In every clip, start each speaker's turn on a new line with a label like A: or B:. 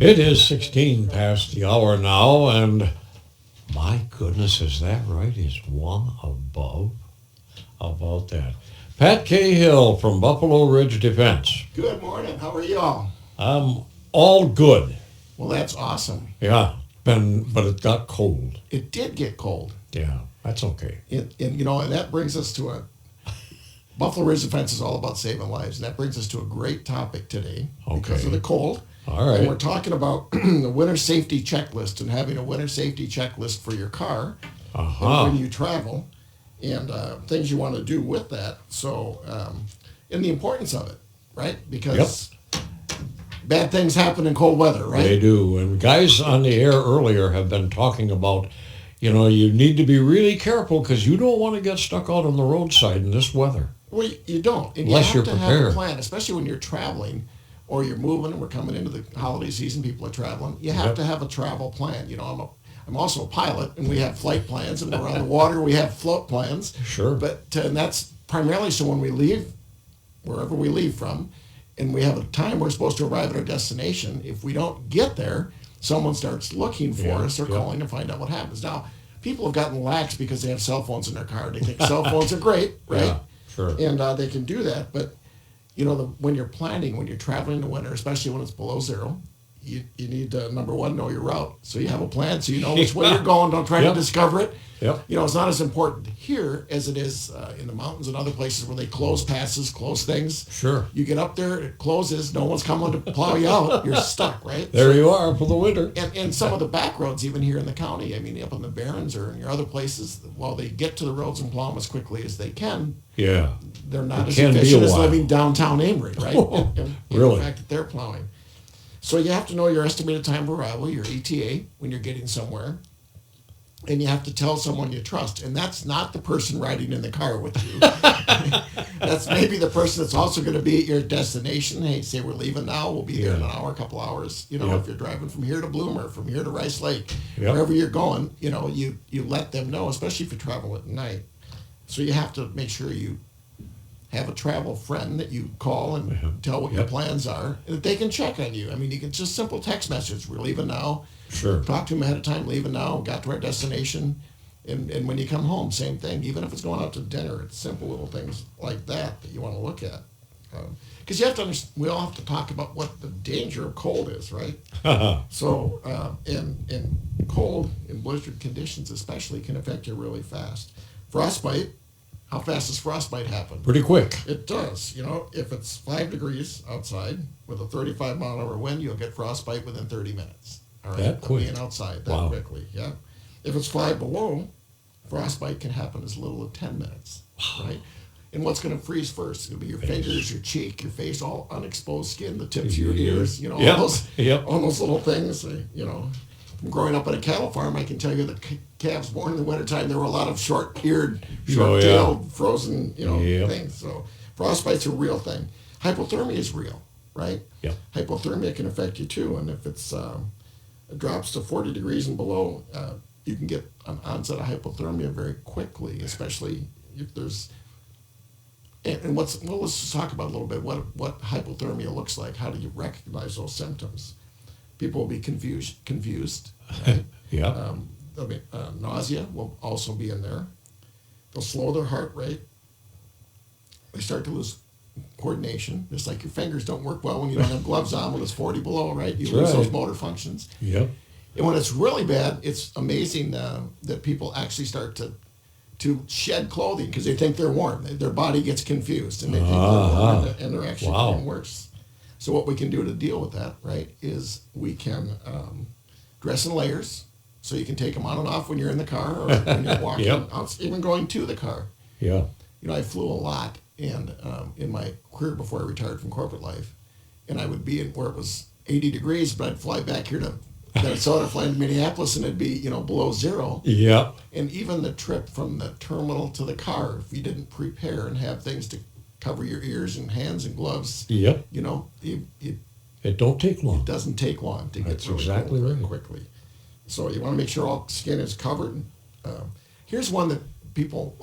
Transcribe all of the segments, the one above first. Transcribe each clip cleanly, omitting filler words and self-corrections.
A: It is 16 past the hour now, and my goodness, is that right? Is one above? How about that? Pat Cahill from Buffalo Ridge Defense.
B: Good morning. How are you all?
A: I'm all good.
B: Well, that's awesome.
A: Yeah, but it got cold.
B: It did get cold.
A: Yeah, that's okay.
B: And that brings us to Buffalo Ridge Defense is all about saving lives, and that brings us to a great topic today because of the cold.
A: All right.
B: And we're talking about the winter safety checklist and having a winter safety checklist for your car when you travel, and things you want to do with that. So, and the importance of it, right? Because bad things happen in cold weather, right?
A: They do. And guys on the air earlier have been talking about, you need to be really careful because you don't want to get stuck out on the roadside in this weather.
B: Well, you don't. And
A: Unless
B: you have
A: you're
B: to
A: prepared.
B: have a plan, especially when you're traveling or you're moving and we're coming into the holiday season, people are traveling. You have to have a travel plan. I'm also a pilot, and we have flight plans, and we're on the water, we have float plans.
A: Sure.
B: But and that's primarily so when we leave, wherever we leave from, and we have a time we're supposed to arrive at our destination, if we don't get there, someone starts looking for us or calling to find out what happens. Now, people have gotten lax because they have cell phones in their car. They think cell phones are great, right?
A: Yeah, sure.
B: And they can do that. But, when you're planning, when you're traveling in the winter, especially when it's below zero, you need to, number one, know your route. So you have a plan so you know which way you're going. Don't try to discover it.
A: Yep.
B: It's not as important here as it is in the mountains and other places where they close passes, close things.
A: Sure.
B: You get up there, it closes, no one's coming to plow you out. You're stuck, right?
A: There you are for the winter.
B: And some of the back roads, even here in the county, up in the Barrens or in your other places, while they get to the roads and plow them as quickly as they can, they're not as efficient as living downtown Amory, right? and
A: really?
B: The fact that they're plowing. So you have to know your estimated time of arrival, your ETA, when you're getting somewhere. And you have to tell someone you trust. And that's not the person riding in the car with you. That's maybe the person that's also going to be at your destination. Hey, say we're leaving now. We'll be there in an hour, a couple hours. If you're driving from here to Bloomer, from here to Rice Lake, wherever you're going, you let them know, especially if you travel at night. So you have to make sure you have a travel friend that you call and tell what your plans are, and that they can check on you. You can just simple text message. We're leaving now.
A: Sure.
B: Talk to them ahead of time. Leaving now. Got to our destination, and when you come home, same thing. Even if it's going out to dinner, it's simple little things like that you want to look at. Because you have to understand, we all have to talk about what the danger of cold is, right? So, and cold in blizzard conditions especially can affect you really fast. Frostbite. How fast does frostbite happen?
A: Pretty quick.
B: It does. If it's 5 degrees outside with a 35-mile-an-hour wind, you'll get frostbite within 30 minutes. All right,
A: that quick.
B: Being outside that quickly. Yeah. If it's 5 below, frostbite can happen as little as 10 minutes. Right. And what's going to freeze first? It'll be your fingers, your cheek, your face, all unexposed skin, the tips of your ears. All those little things. From growing up on a cattle farm, I can tell you the calves born in the wintertime, there were a lot of short-eared, short-tailed, frozen, things. So frostbite's a real thing. Hypothermia is real, right?
A: Yeah.
B: Hypothermia can affect you too, and if it drops to 40 degrees and below, you can get an onset of hypothermia very quickly, especially if there's. And let's just talk about a little bit what hypothermia looks like. How do you recognize those symptoms? People will be confused. Right? Nausea will also be in there. They'll slow their heart rate. They start to lose coordination, just like your fingers don't work well when you don't have gloves on when it's 40 below, right? You lose those motor functions.
A: Yep.
B: And when it's really bad, it's amazing that people actually start to shed clothing because they think they're warm. Their body gets confused, and they think they're warm, and they're actually getting worse. So what we can do to deal with that, right, is we can dress in layers, so you can take them on and off when you're in the car or when you're walking, out, even going to the car.
A: Yeah.
B: I flew a lot, and in my career before I retired from corporate life, and I would be in where it was 80 degrees, but I'd fly back here to Minnesota, fly to Minneapolis, and it'd be below zero.
A: Yeah.
B: And even the trip from the terminal to the car, if you didn't prepare and have things to cover your ears and hands and gloves.
A: Yep.
B: It
A: don't take long.
B: It doesn't take long to
A: That's
B: get really
A: exactly
B: cold
A: right.
B: quickly. So you want to make sure all skin is covered. Here's one that people.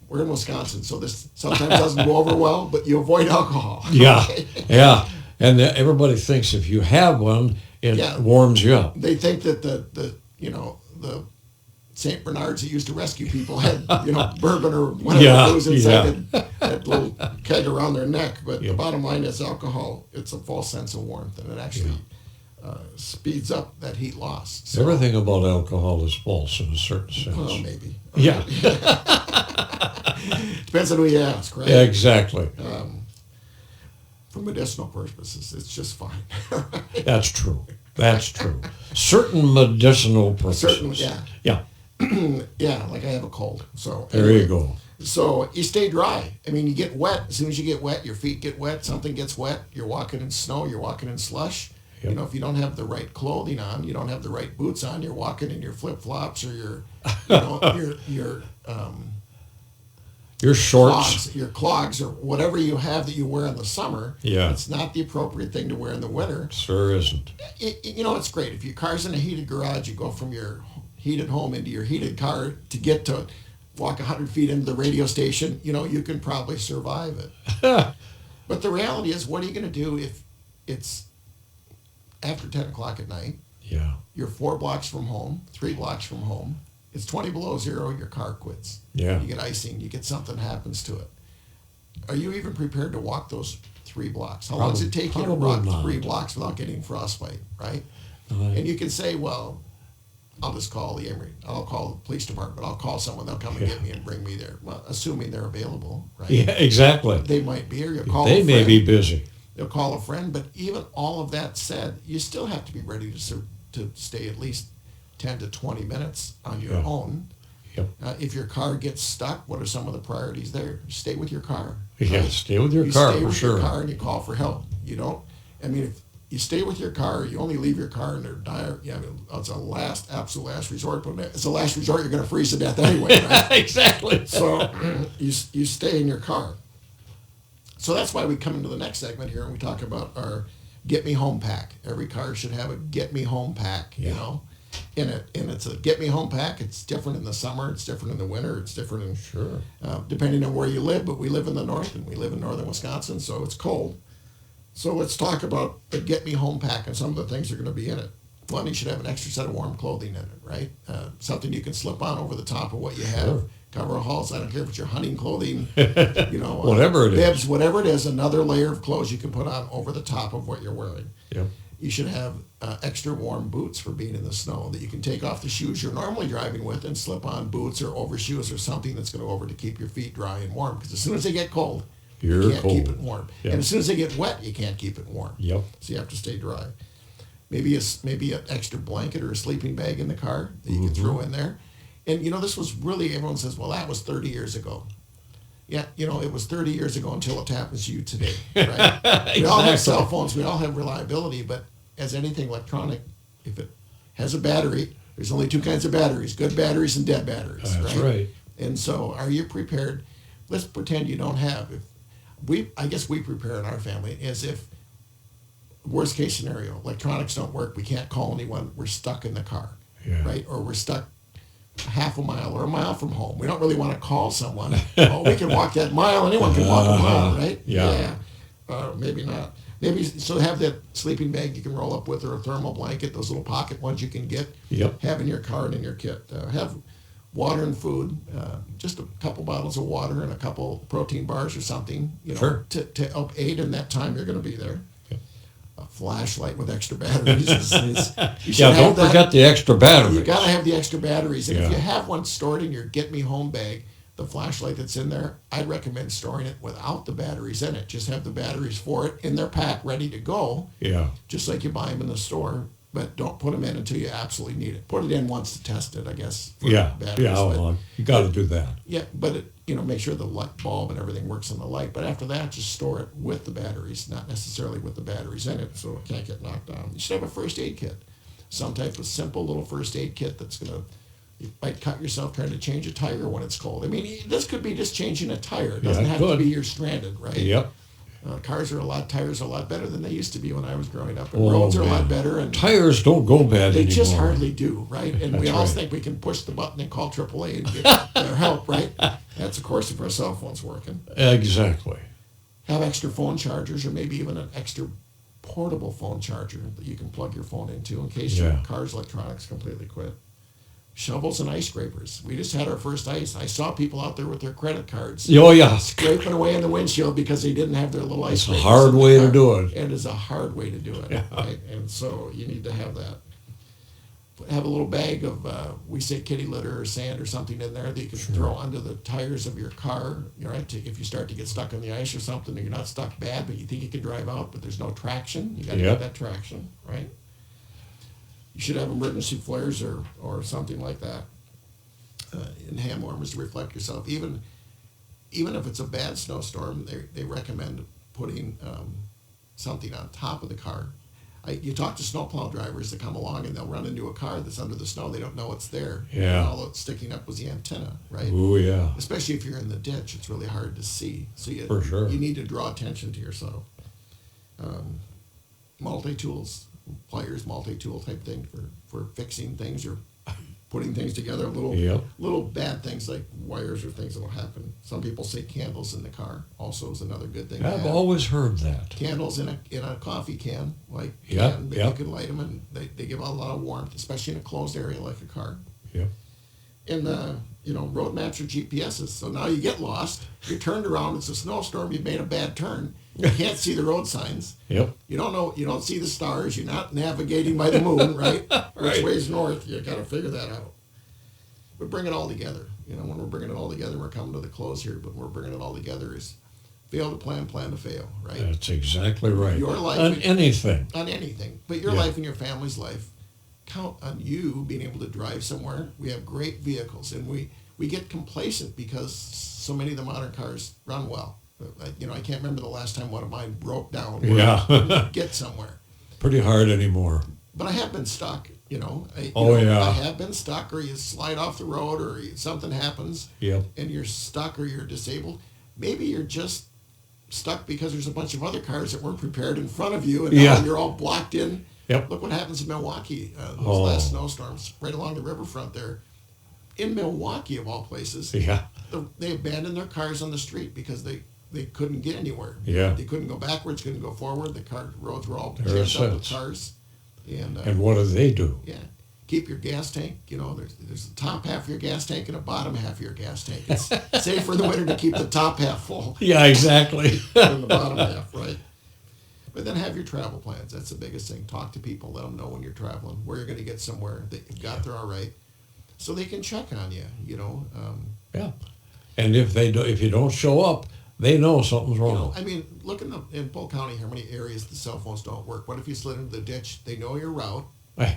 B: We're in Wisconsin, so this sometimes doesn't go over well. But you avoid alcohol.
A: Yeah. Yeah. And everybody thinks if you have one, it
B: Yeah.
A: warms you up.
B: They think that the St. Bernards that used to rescue people had, bourbon or whatever
A: Yeah,
B: it was inside that little keg around their neck. But the bottom line is alcohol, it's a false sense of warmth, and it actually speeds up that heat loss. So,
A: Everything about alcohol is false in a certain sense.
B: well, maybe.
A: Yeah,
B: Depends on who you ask, right?
A: exactly.
B: For medicinal purposes, it's just fine.
A: That's true. That's true. Certain medicinal purposes. Yeah.
B: Yeah, like I have a cold. So
A: There you go.
B: So you stay dry. I mean, you get wet. As soon as you get wet, your feet get wet. Something gets wet. You're walking in snow. You're walking in slush.
A: Yep.
B: If you don't have the right clothing on, you don't have the right boots on. You're walking in your flip flops or
A: Your shorts.
B: your clogs or whatever you have that you wear in the summer.
A: Yeah.
B: It's not the appropriate thing to wear in the winter.
A: Sure isn't.
B: It's great. If your car's in a heated garage, you go from your heated home into your heated car to get to walk 100 feet into the radio station, you can probably survive it. But the reality is, what are you going to do if it's after 10 o'clock at night?
A: Yeah.
B: You're 4 blocks from home, 3 blocks from home. It's 20 below zero, your car quits.
A: Yeah.
B: You get icing, you get something happens to it. Are you even prepared to walk those 3 blocks? How long does it take you to walk 3 blocks without getting frostbite, right? And you can say, well, I'll just call I'll call the police department. I'll call someone. They'll come and get me and bring me there. Well, assuming they're available, right?
A: Yeah, exactly.
B: They might be, or you'll call
A: They
B: a friend.
A: may be busy.
B: You'll call a friend, but even all of that said, you still have to be ready to stay at least 10 to 20 minutes on your own.
A: Yep.
B: If your car gets stuck, what are some of the priorities there? Stay with your car.
A: Yeah,
B: right?
A: stay with your
B: You
A: car
B: stay
A: for
B: with
A: sure.
B: your car and you call for help. You don't. I mean, if you stay with your car, you only leave your car in their dire. Yeah, I mean, it's a absolute last resort. But it's a last resort. You're going to freeze to death anyway, right?
A: Exactly.
B: So you stay in your car. So that's why we come into the next segment here and we talk about our Get Me Home pack. Every car should have a Get Me Home pack, in it. And it's a Get Me Home pack. It's different in the summer. It's different in the winter. It's different depending on where you live. But we live in the north and we live in northern Wisconsin, so it's cold. So let's talk about the Get Me Home pack and some of the things that are going to be in it. One, you should have an extra set of warm clothing in it, right? Something you can slip on over the top of what you have.
A: Sure.
B: Coveralls, I don't care if it's your hunting clothing,
A: whatever it is.
B: bibs, whatever it is, another layer of clothes you can put on over the top of what you're wearing.
A: Yep.
B: You should have extra warm boots for being in the snow that you can take off the shoes you're normally driving with and slip on boots or overshoes or something that's going to over to keep your feet dry and warm. Because as soon as they get cold, you can't keep it warm.
A: Yep.
B: And as soon as they get wet, you can't keep it warm.
A: Yep.
B: So you have to stay dry. Maybe an extra blanket or a sleeping bag in the car that you can throw in there. And, this was really, everyone says, well, that was 30 years ago. Yeah, it was 30 years ago until it happens to you today, right? We all have cell phones. We all have reliability. But as anything electronic, if it has a battery, there's only 2 kinds of batteries, good batteries and dead batteries.
A: That's right.
B: And so are you prepared? Let's pretend you don't have. I guess we prepare in our family as if, worst case scenario, electronics don't work, we can't call anyone, we're stuck in the car, right? Or we're stuck half a mile or a mile from home. We don't really want to call someone. Oh, we can walk that mile. Anyone can walk a mile, right?
A: Yeah.
B: Maybe not. Maybe so have that sleeping bag you can roll up with or a thermal blanket, those little pocket ones you can get.
A: Yep.
B: Have in your car and in your kit. Have water and food, just a couple bottles of water and a couple protein bars or something,
A: Sure.
B: to help aid in that time you're going to be there. A flashlight with extra batteries.
A: Don't forget the extra batteries.
B: You got to have the extra batteries. And if
A: Yeah.
B: you have one stored in your Get Me Home bag, the flashlight that's in there, I'd recommend storing it without the batteries in it. Just have the batteries for it in their pack ready to go,
A: Yeah.
B: just like you buy them in the store. But don't put them in until you absolutely need it. Put it in once to test it, I guess. For batteries.
A: Well, you got to do that.
B: Yeah, but make sure the light bulb and everything works on the light. But after that, just store it with the batteries, not necessarily with the batteries in it, so it can't get knocked down. You should have a first aid kit, some type of simple little first aid kit that's you might cut yourself trying to change a tire when it's cold. I mean, this could be just changing a tire. It doesn't have to be you're stranded, right?
A: Yep.
B: Tires are a lot better than they used to be when I was growing up. And roads are a lot better. And
A: tires don't go bad
B: they
A: anymore.
B: just hardly do, right? And we all
A: right.
B: think we can push the button and call AAA and get their help, right? That's, of course, if our cell phone's working.
A: Exactly.
B: Have extra phone chargers or maybe even an extra portable phone charger that you can plug your phone into in case your car's electronics completely quit. Shovels and ice scrapers. We just had our first ice. I saw people out there with their credit cards
A: Oh, yeah.
B: scraping away in the windshield because they didn't have their little ice
A: It's a
B: scrapers.
A: hard way to do it.
B: And it's a hard way to do it.
A: Yeah.
B: Right? And so you need to have that. Have a little bag of, we say kitty litter or sand or something in there that you can throw under the tires of your car. Right? If you start to get stuck on the ice or something, and you're not stuck bad, but you think you can drive out, but there's no traction, you got to get that traction, right? You should have emergency flares or something like that, and hand warmers to reflect yourself. Even if it's a bad snowstorm, they recommend putting something on top of the car. You talk to snowplow drivers that come along and they'll run into a car that's under the snow. They don't know it's there.
A: Yeah.
B: And all that's sticking up was the antenna, right?
A: Oh, yeah.
B: Especially if you're in the ditch, it's really hard to see. So
A: For sure.
B: You need to draw attention to yourself. Multi-tools, pliers, multi-tool type thing for fixing things or putting things together. Little bad things like wires or things that will happen. Some people say candles in the car also is another good thing.
A: I've always heard that.
B: Candles in a coffee can, you can light them and they give out a lot of warmth, especially in a closed area like a car.
A: Yep.
B: And road maps or GPSs. So now you get lost. You're turned around. It's a snowstorm. You've made a bad turn. You can't see the road signs.
A: Yep.
B: You don't know. You don't see the stars. You're not navigating by the moon, right? Which way's north? You got to figure that out. But bring it all together. When we're bringing it all together, we're coming to the close here. But when we're bringing it all together is fail to plan to fail, right?
A: That's exactly right.
B: Your life
A: on anything.
B: On anything, but your life and your family's life count on you being able to drive somewhere. We have great vehicles, and we get complacent because so many of the modern cars run well. I can't remember the last time one of mine broke down. Or get somewhere.
A: Pretty hard anymore.
B: But I have been stuck.
A: I
B: have been stuck, or you slide off the road, or something happens, and you're stuck, or you're disabled. Maybe you're just stuck because there's a bunch of other cars that weren't prepared in front of you, and now you're all blocked in.
A: Yep.
B: Look what happens in Milwaukee. Those last snowstorms, right along the riverfront there. In Milwaukee, of all places, they abandoned their cars on the street because they couldn't get anywhere.
A: Yeah.
B: They couldn't go backwards, couldn't go forward. The roads were all jammed up with cars.
A: And what do they do?
B: Yeah. Keep your gas tank. There's the top half of your gas tank and a bottom half of your gas tank. It's safe for the winter to keep the top half full.
A: Yeah, exactly.
B: And the bottom half, right? But then have your travel plans. That's the biggest thing. Talk to people. Let them know when you're traveling, where you're going to get somewhere, that you've got there all right, so they can check on you.
A: And if you don't show up, they know something's wrong.
B: Look in Polk County, how many areas the cell phones don't work. What if you slid into the ditch? They know your route.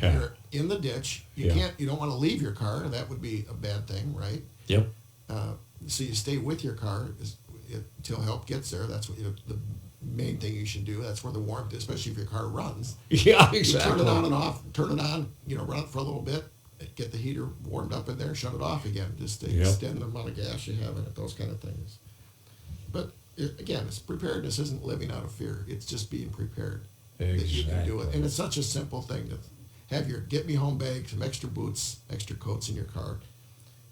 B: You're in the ditch. You don't want to leave your car. That would be a bad thing, right?
A: Yep.
B: So you stay with your car until help gets there. That's what the main thing you should do. That's where the warmth, especially if your car runs.
A: Yeah, exactly.
B: You turn it on and off. Turn it on. Run it for a little bit. Get the heater warmed up in there. Shut it off again. Just to extend the amount of gas you have in it. Those kind of things. But it's preparedness isn't living out of fear. It's just being prepared.
A: Exactly.
B: That you can do it. And it's such a simple thing to have your get me home bag, some extra boots, extra coats in your car.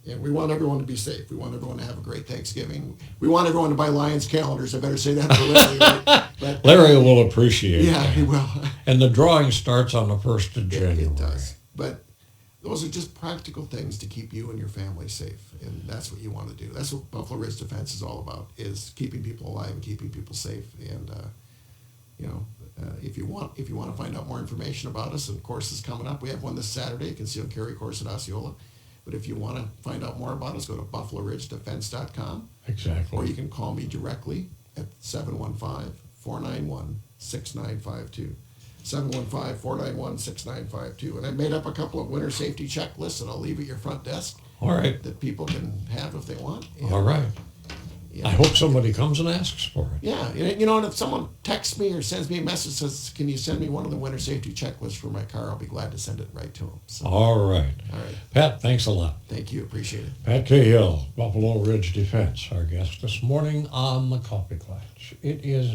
B: And we want everyone to be safe. We want everyone to have a great Thanksgiving. We want everyone to buy Lions calendars. I better say that for Larry. Right? But,
A: Larry will appreciate
B: that. He will.
A: And the drawing starts on the 1st of January.
B: It does. But those are just practical things to keep you and your family safe. And that's what you want to do. That's what Buffalo Ridge Defense is all about, is keeping people alive and keeping people safe. And, if you want to find out more information about us and courses coming up, we have one this Saturday, a concealed carry course at Osceola. But if you want to find out more about us, go to buffaloridgedefense.com.
A: Exactly.
B: Or you can call me directly at 715-491-6952. 715-491-6952. And I made up a couple of winter safety checklists that I'll leave at your front desk.
A: All right.
B: That people can have if they want. And,
A: all right. I hope somebody comes and asks for it.
B: Yeah. And if someone texts me or sends me a message says, can you send me one of the winter safety checklists for my car, I'll be glad to send it right to them. So,
A: all right.
B: All right.
A: Pat, thanks a lot.
B: Thank you. Appreciate it.
A: Pat Cahill, Buffalo Ridge Defense, our guest this morning on the Koffee Klatch. It is